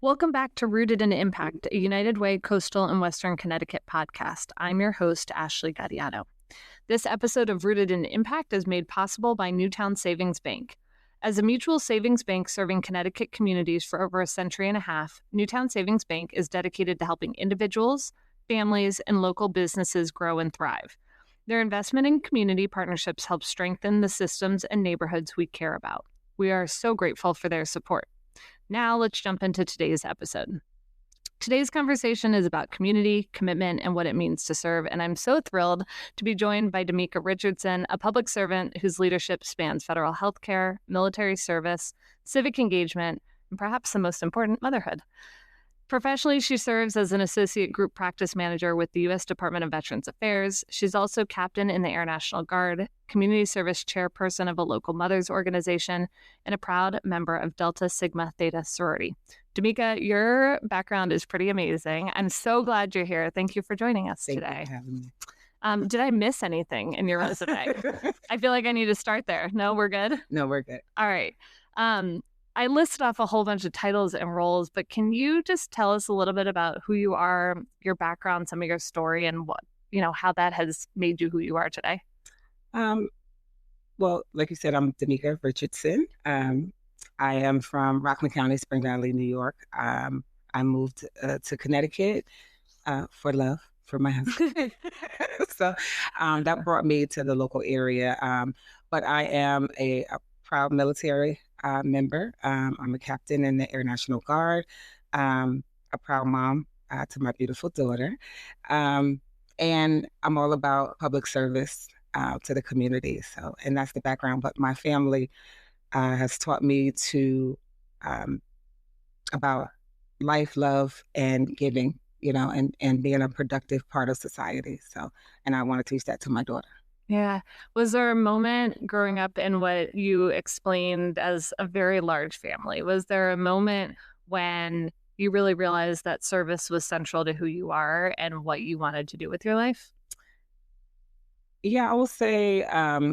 Welcome back to Rooted in Impact, a United Way Coastal and Western Connecticut podcast. I'm your host, Ashley Gaudiano. This episode of Rooted in Impact is made possible by Newtown Savings Bank. As a mutual savings bank serving Connecticut communities for over a century and a half, Newtown Savings Bank is dedicated to helping individuals, families, and local businesses grow and thrive. Their investment in community partnerships helps strengthen the systems and neighborhoods we care about. We are so grateful for their support. Now let's jump into today's episode. Today's conversation is about community, commitment, and what it means to serve, and I'm so thrilled to be joined by Damika Richardson, a public servant whose leadership spans federal health care, military service, civic engagement, and perhaps the most important, motherhood. Professionally, she serves as an associate group practice manager with the U.S. Department of Veterans Affairs. She's also captain in the Air National Guard, community service chairperson of a local mothers organization, and a proud member of Delta Sigma Theta Sorority. Damika, your background is pretty amazing. I'm so glad you're here. Thank you for joining us today. Thank you for having me. Did I miss anything in your resume? I feel like I need to start there. No, we're good? No, we're good. All right. I listed off a whole bunch of titles and roles, but can you just tell us a little bit about who you are, your background, some of your story, and what, how that has made you who you are today? Well, like you said, I'm Damika Richardson. I am from Rockland County, Spring Valley, New York. I moved to Connecticut for love for my husband. So that brought me to the local area. But I am a proud military member. I'm a captain in the Air National Guard, a proud mom to my beautiful daughter. And I'm all about public service to the community. And that's the background. But my family has taught me about life, love, and giving, and being a productive part of society. And I want to teach that to my daughter. Yeah. Was there a moment growing up in what you explained as a very large family? Was there a moment when you really realized that service was central to who you are and what you wanted to do with your life? Yeah, I will say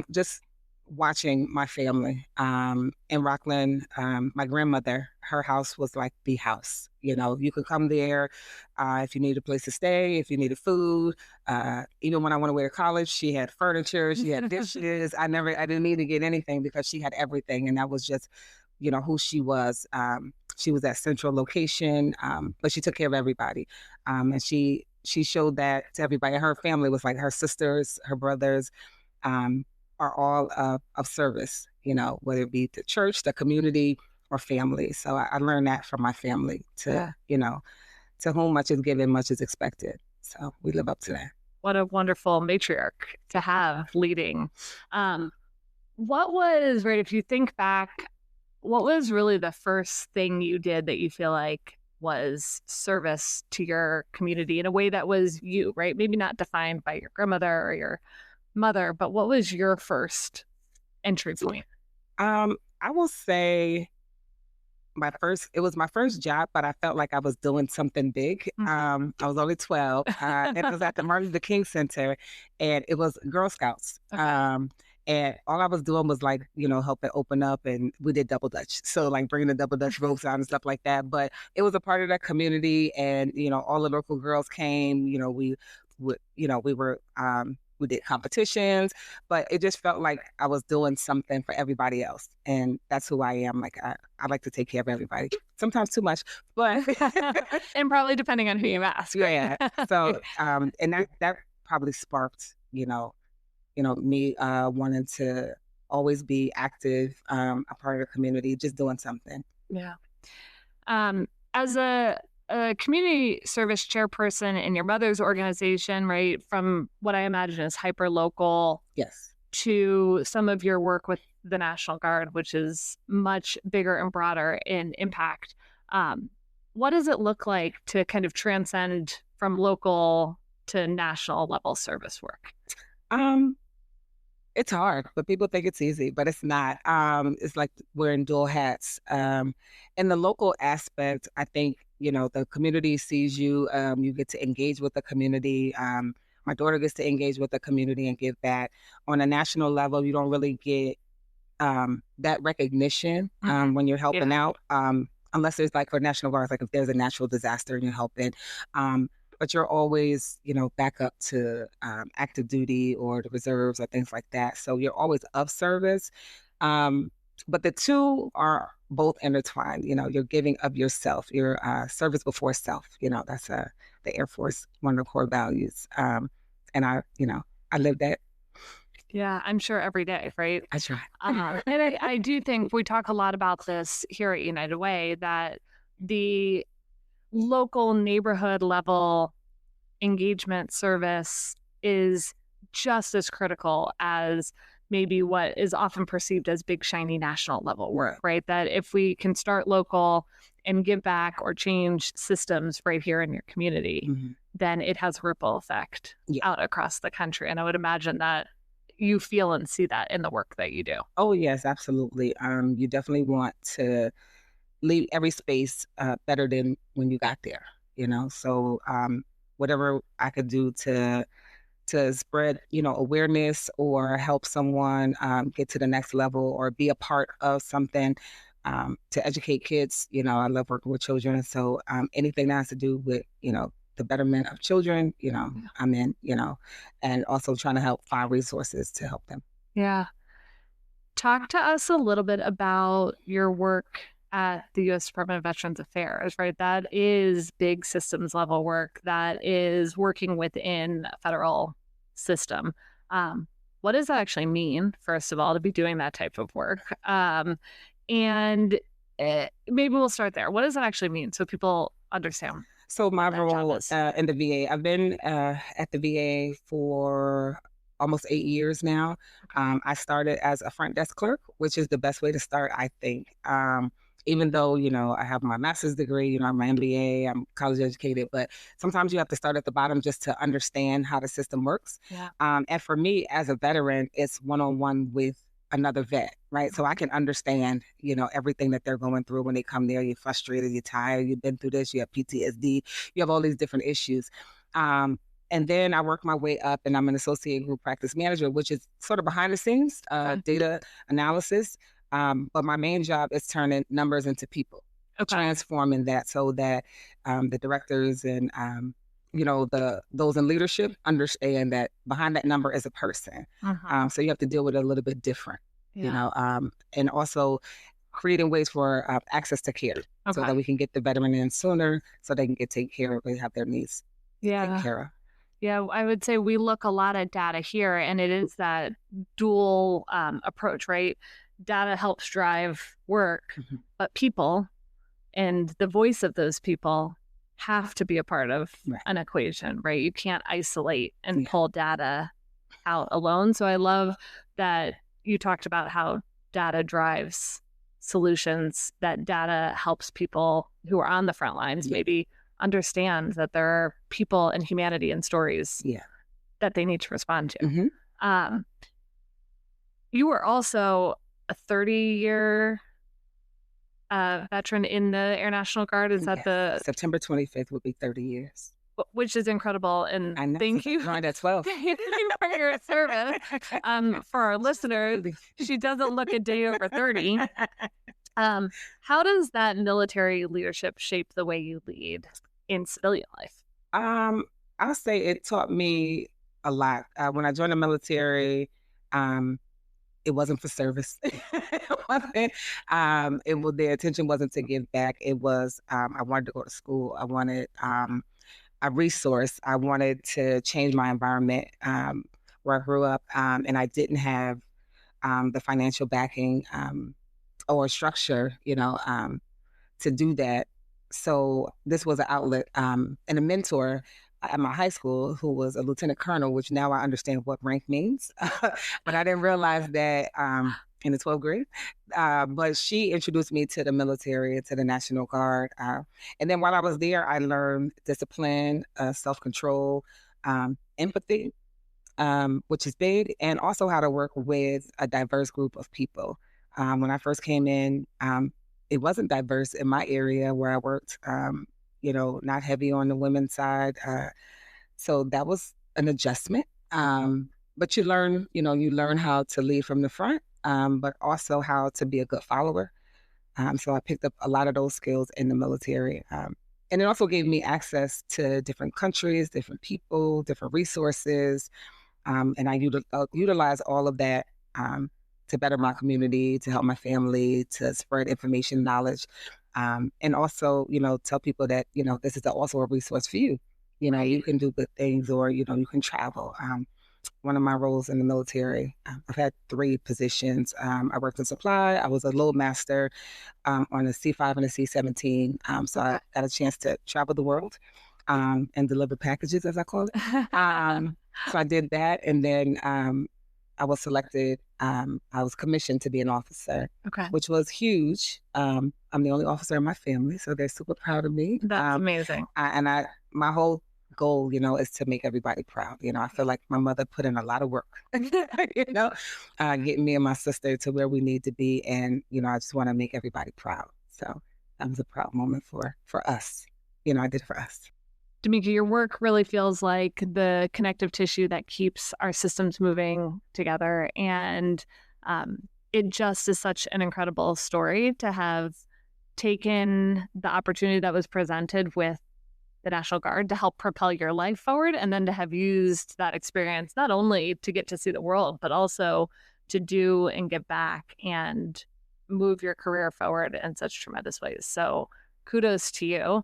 just watching my family in Rockland. My grandmother, her house was like the house. You could come there if you needed a place to stay, if you needed food. Even when I went away to college, she had furniture, she had dishes. I didn't need to get anything because she had everything, and that was just, who she was. She was at central location, but she took care of everybody, and she showed that to everybody. Her family was like her sisters, her brothers. Are all of service, whether it be the church, the community, or family. So I learned that from my family to whom much is given, much is expected. So we live up to that. What a wonderful matriarch to have leading. What was, right, if you think back, what was really the first thing you did that you feel like was service to your community in a way that was you, right? Maybe not defined by your grandmother or your mother, but what was your first entry point? I will say it was my first job, but I felt like I was doing something big. I was only 12, and it was at the Martin Luther King Center, and it was Girl Scouts. Okay. And all I was doing was helping open up, and we did double dutch. So bringing the double dutch ropes out and stuff like that. But it was a part of that community, and all the local girls came. We did competitions, but it just felt like I was doing something for everybody else. And that's who I am. I like to take care of everybody. Sometimes too much, but... and probably depending on who you ask. Right? Yeah. So, and that probably sparked, me wanting to always be active, a part of the community, just doing something. Yeah. As a community service chairperson in your mother's organization, right, from what I imagine is hyper local, yes, to some of your work with the National Guard, which is much bigger and broader in impact. What does it look like to kind of transcend from local to national level service work? It's hard, but people think it's easy, but it's not. It's like wearing dual hats. In the local aspect, I think, the community sees you, you get to engage with the community. My daughter gets to engage with the community and give back. On a national level, you don't really get that recognition when you're helping out. unless there's like for National Guards, like if there's a natural disaster and you're helping. But you're always, back up to active duty or the reserves or things like that. So you're always of service. But the two are both intertwined. You're giving of yourself, your service before self. That's the Air Force, one of the core values. And I live that. Yeah, I'm sure every day, right? I try. And I do think we talk a lot about this here at United Way, that the local neighborhood level engagement service is just as critical as maybe what is often perceived as big, shiny national level work, right? That if we can start local and give back or change systems right here in your community, then it has a ripple effect out across the country. And I would imagine that you feel and see that in the work that you do. Oh, yes, absolutely. You definitely want to leave every space better than when you got there, So whatever I could do to spread, awareness or help someone get to the next level or be a part of something to educate kids. I love working with children. So anything that has to do with, the betterment of children, I'm in, and also trying to help find resources to help them. Yeah. Talk to us a little bit about your work at the U.S. Department of Veterans Affairs, right? That is big systems level work. That is working within a federal system. What does that actually mean, first of all, to be doing that type of work? And maybe we'll start there. What does that actually mean so people understand? So my role in the VA, I've been at the VA for almost 8 years now. I started as a front desk clerk, which is the best way to start, I think. Even though, I have my master's degree, my MBA, I'm college educated, but sometimes you have to start at the bottom just to understand how the system works. Yeah. And for me as a veteran, it's one-on-one with another vet, right? So I can understand, everything that they're going through when they come there. You're frustrated, you're tired, you've been through this, you have PTSD, you have all these different issues. And then I work my way up and I'm an associate group practice manager, which is sort of behind the scenes, data analysis. But my main job is turning numbers into people, transforming that so that the directors and, those in leadership understand that behind that number is a person. So you have to deal with it a little bit different, and also creating ways for access to care so that we can get the veteran in sooner so they can get taken care of and have their needs taken care of. Yeah, I would say we look a lot at data here, and it is that dual approach, right? Data helps drive work, but people and the voice of those people have to be a part of an equation, right? You can't isolate and pull data out alone. So I love that you talked about how data drives solutions, that data helps people who are on the front lines maybe understand that there are people and humanity and stories that they need to respond to. You were also a 30-year veteran in the Air National Guard. Is that the September 25th would be 30 years, which is incredible. And thank you. Right at 12. Thank you for your service. For our listeners, she doesn't look a day over 30. How does that military leadership shape the way you lead in civilian life? I'll say it taught me a lot. When I joined the military, it wasn't for service. The intention wasn't to give back. It was, I wanted to go to school. I wanted a resource. I wanted to change my environment where I grew up, and I didn't have the financial backing or structure, to do that. So this was an outlet and a mentor at my high school who was a lieutenant colonel, which now I understand what rank means. But I didn't realize that in the 12th grade. But she introduced me to the military, to the National Guard. And then while I was there, I learned discipline, self-control, empathy, which is big, and also how to work with a diverse group of people. When I first came in, it wasn't diverse in my area where I worked, not heavy on the women's side. So that was an adjustment. But you learn how to lead from the front, but also how to be a good follower. So I picked up a lot of those skills in the military. And it also gave me access to different countries, different people, different resources. And I utilize all of that to better my community, to help my family, to spread information, knowledge, and also, tell people that, this is also a resource for you. You can do good things, or, you can travel. One of my roles in the military, I've had 3 positions. I worked in supply. I was a load master on a C-5 and a C-17. So I got a chance to travel the world and deliver packages, as I call it. So I did that. And then I was selected. I was commissioned to be an officer, which was huge. I'm the only officer in my family, so they're super proud of me. That's amazing. My whole goal, is to make everybody proud. I feel like my mother put in a lot of work, getting me and my sister to where we need to be. And, I just want to make everybody proud. So that was a proud moment for us. I did it for us. Damika, your work really feels like the connective tissue that keeps our systems moving together. And it just is such an incredible story to have taken the opportunity that was presented with the National Guard to help propel your life forward, and then to have used that experience not only to get to see the world, but also to do and give back and move your career forward in such tremendous ways. So kudos to you.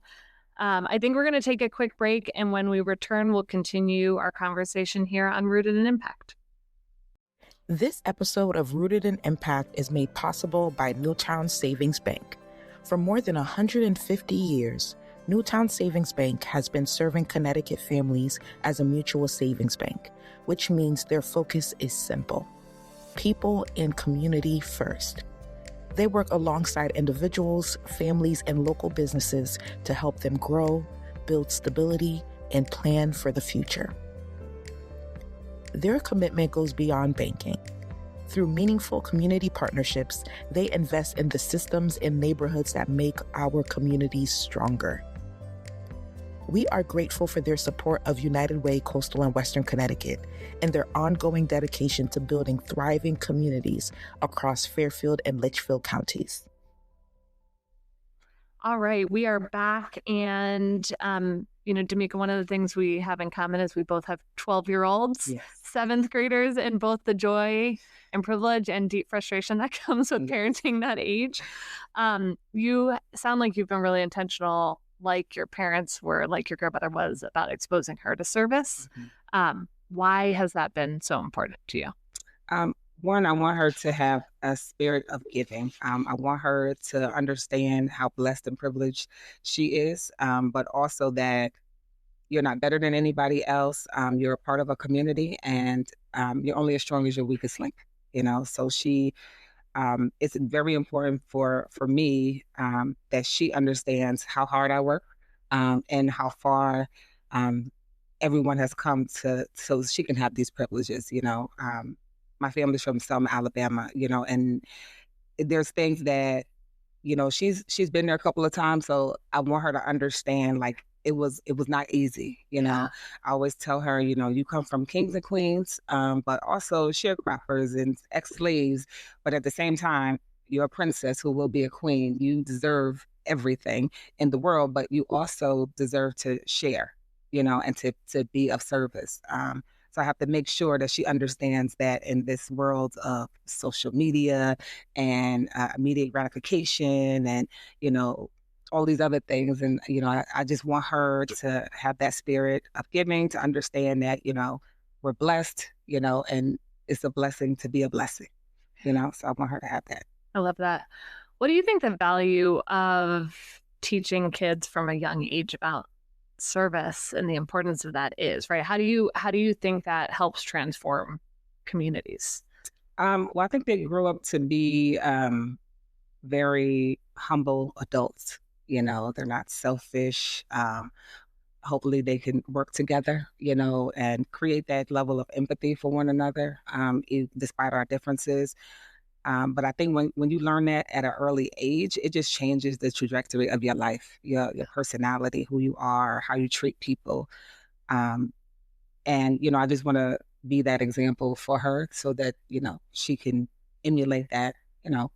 I think we're going to take a quick break, and when we return, we'll continue our conversation here on Rooted in Impact. This episode of Rooted in Impact is made possible by Newtown Savings Bank. For more than 150 years, Newtown Savings Bank has been serving Connecticut families as a mutual savings bank, which means their focus is simple: people and community first. They work alongside individuals, families, and local businesses to help them grow, build stability, and plan for the future. Their commitment goes beyond banking. Through meaningful community partnerships, they invest in the systems and neighborhoods that make our communities stronger. We are grateful for their support of United Way Coastal and Western Connecticut and their ongoing dedication to building thriving communities across Fairfield and Litchfield counties. All right, we are back. And, Damika, one of the things we have in common is we both have 12-year-olds, Yes. 7th graders, and both the joy and privilege and deep frustration that comes with parenting that age. You sound like you've been really intentional, like your parents were, like your grandmother was, about exposing her to service. Mm-hmm. Why has that been so important to you? One, I want her to have a spirit of giving. I want her to understand how blessed and privileged she is, but also that you're not better than anybody else. You're a part of a community, and you're only as strong as your weakest link. So she, it's very important for me that she understands how hard I work and how far everyone has come so she can have these privileges. My family's from Selma, Alabama, and there's things that, she's been there a couple of times. So I want her to understand, like, it was not easy. I always tell her, you come from kings and queens, but also sharecroppers and ex-slaves. But at the same time, you're a princess who will be a queen. You deserve everything in the world, but you also deserve to share, and to be of service. So I have to make sure that she understands that in this world of social media and immediate gratification and, all these other things. And, I just want her to have that spirit of giving, to understand that, we're blessed, and it's a blessing to be a blessing, so I want her to have that. I love that. What do you think the value of teaching kids from a young age about service and the importance of that is, right? How do you think that helps transform communities? Well, I think they grow up to be very humble adults. They're not selfish. Hopefully they can work together, and create that level of empathy for one another, despite our differences. But I think when you learn that at an early age, it just changes the trajectory of your life, your personality, who you are, how you treat people. And, I just want to be that example for her so that, she can emulate that,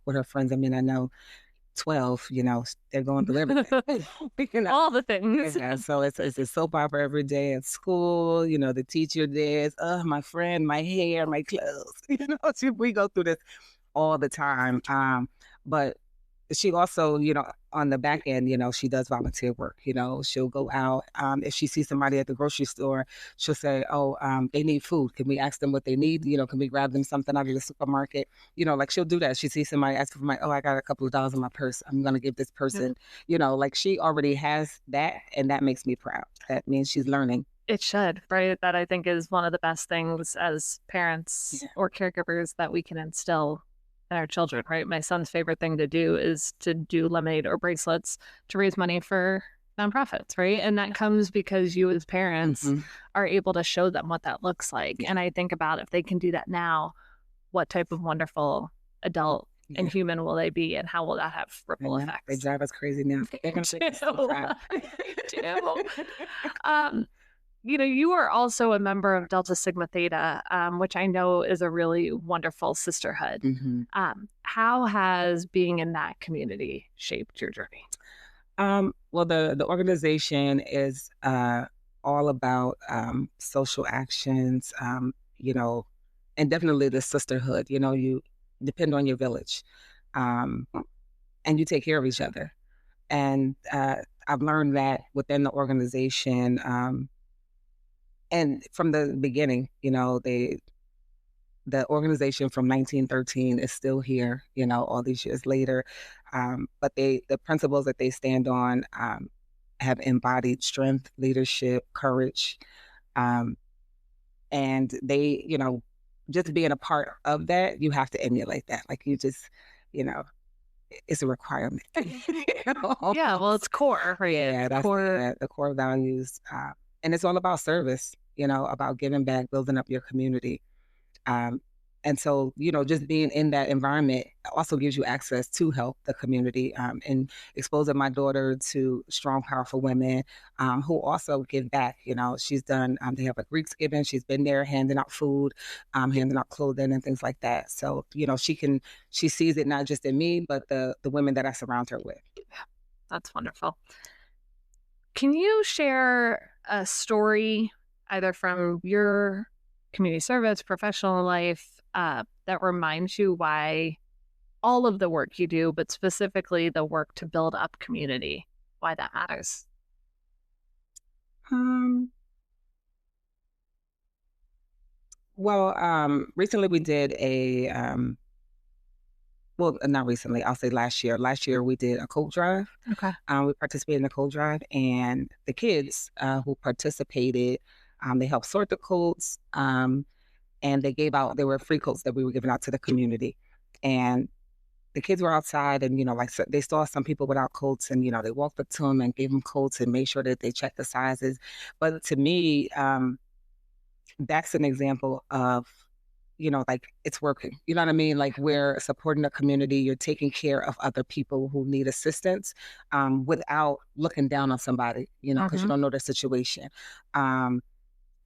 with her friends. I mean, I know 12, they're going through everything. All the things. Yeah, so it's a soap opera every day at school. The teacher is, my friend, my hair, my clothes. We go through this all the time. But she also, on the back end, she does volunteer work. She'll go out. If she sees somebody at the grocery store, she'll say, oh, they need food. Can we ask them what they need? Can we grab them something out of the supermarket? Like she'll do that. She sees somebody asking for I got a couple of dollars in my purse. I'm going to give this person, like she already has that. And that makes me proud. That means she's learning. It should, right? That I think is one of the best things as parents or caregivers that we can instill in our children, right? My son's favorite thing to do is to do lemonade or bracelets to raise money for nonprofits, right? And that comes because you as parents are able to show them what that looks like. And I think about if they can do that now, what type of wonderful adult and human will they be, and how will that have ripple effects? They drive us crazy now. They're going to take us you are also a member of Delta Sigma Theta, which I know is a really wonderful sisterhood. How has being in that community shaped your journey? Well, the organization is all about social actions, and definitely the sisterhood. You depend on your village, and you take care of each other. And I've learned that within the organization. And from the beginning, the organization from 1913 is still here, all these years later. But the principles that they stand on have embodied strength, leadership, courage. And they, just being a part of that, you have to emulate that. Like you just, it's a requirement. Yeah, well, it's core, right? Yeah, that's the core values. And it's all about service, about giving back, building up your community. And so, just being in that environment also gives you access to help the community and exposing my daughter to strong, powerful women who also give back. She's done, they have a Greeksgiving. She's been there handing out food, handing out clothing and things like that. So, she sees it not just in me, but the women that I surround her with. That's wonderful. Can you share a story either from your community service, professional life, that reminds you why all of the work you do, but specifically the work to build up community, why that matters? Well, recently we did not recently, I'll say last year. Last year we did a coat drive. Okay. We participated in the coat drive, and the kids who participated, they helped sort the coats, and there were free coats that we were giving out to the community. And the kids were outside and, they saw some people without coats and, they walked up to them and gave them coats and made sure that they checked the sizes. But to me, that's an example of, it's working. You know what I mean? Like we're supporting the community. You're taking care of other people who need assistance without looking down on somebody, because you don't know their situation.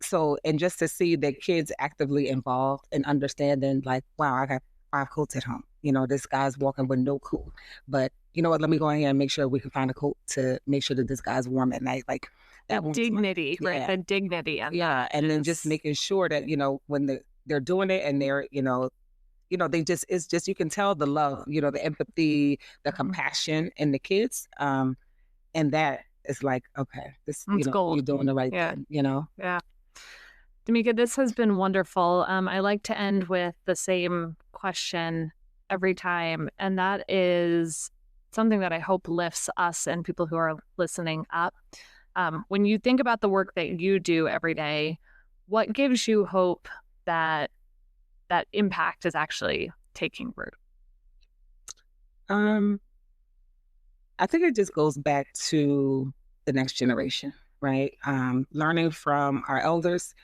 So, and just to see the kids actively involved and understanding like, wow, I got 5 coats at home. This guy's walking with no coat, but you know what? Let me go in here and make sure we can find a coat to make sure that this guy's warm at night. Like that dignity, right? The dignity. Yeah. And then just making sure that, when they're doing it and they're, it's just, you can tell the love, the empathy, the compassion in the kids. And that is like, okay, this, gold. You're doing the right thing, Yeah. Damika, this has been wonderful. I like to end with the same question every time, and that is something that I hope lifts us and people who are listening up. When you think about the work that you do every day, what gives you hope that that impact is actually taking root? I think it just goes back to the next generation, right? Learning from our elders,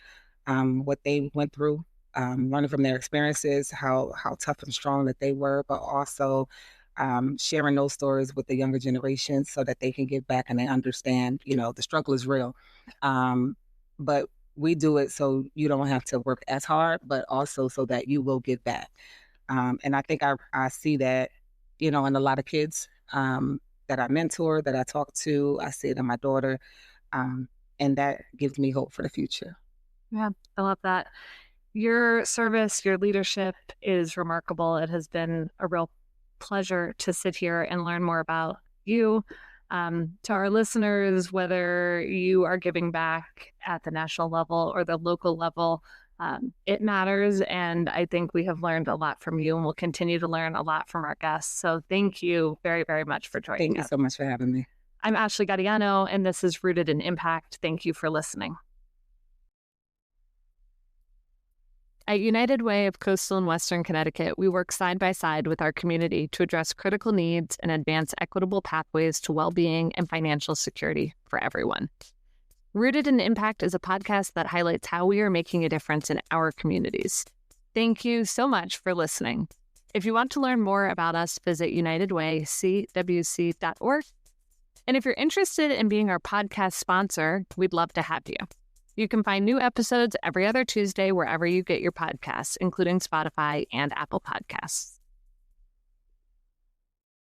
what they went through, learning from their experiences, how tough and strong that they were, but also sharing those stories with the younger generation so that they can get back and they understand, the struggle is real. But we do it so you don't have to work as hard, but also so that you will get back. And I think I see that, in a lot of kids that I mentor, that I talk to. I see it in my daughter, and that gives me hope for the future. Yeah, I love that. Your service, your leadership is remarkable. It has been a real pleasure to sit here and learn more about you. To our listeners, whether you are giving back at the national level or the local level, it matters. And I think we have learned a lot from you, and we'll continue to learn a lot from our guests. So thank you very, very much for joining us. Thank you so much for having me. I'm Ashley Gaudiano, and this is Rooted in Impact. Thank you for listening. At United Way of Coastal and Western Connecticut, we work side by side with our community to address critical needs and advance equitable pathways to well-being and financial security for everyone. Rooted in Impact is a podcast that highlights how we are making a difference in our communities. Thank you so much for listening. If you want to learn more about us, visit unitedwaycwc.org. And if you're interested in being our podcast sponsor, we'd love to have you. You can find new episodes every other Tuesday wherever you get your podcasts, including Spotify and Apple Podcasts.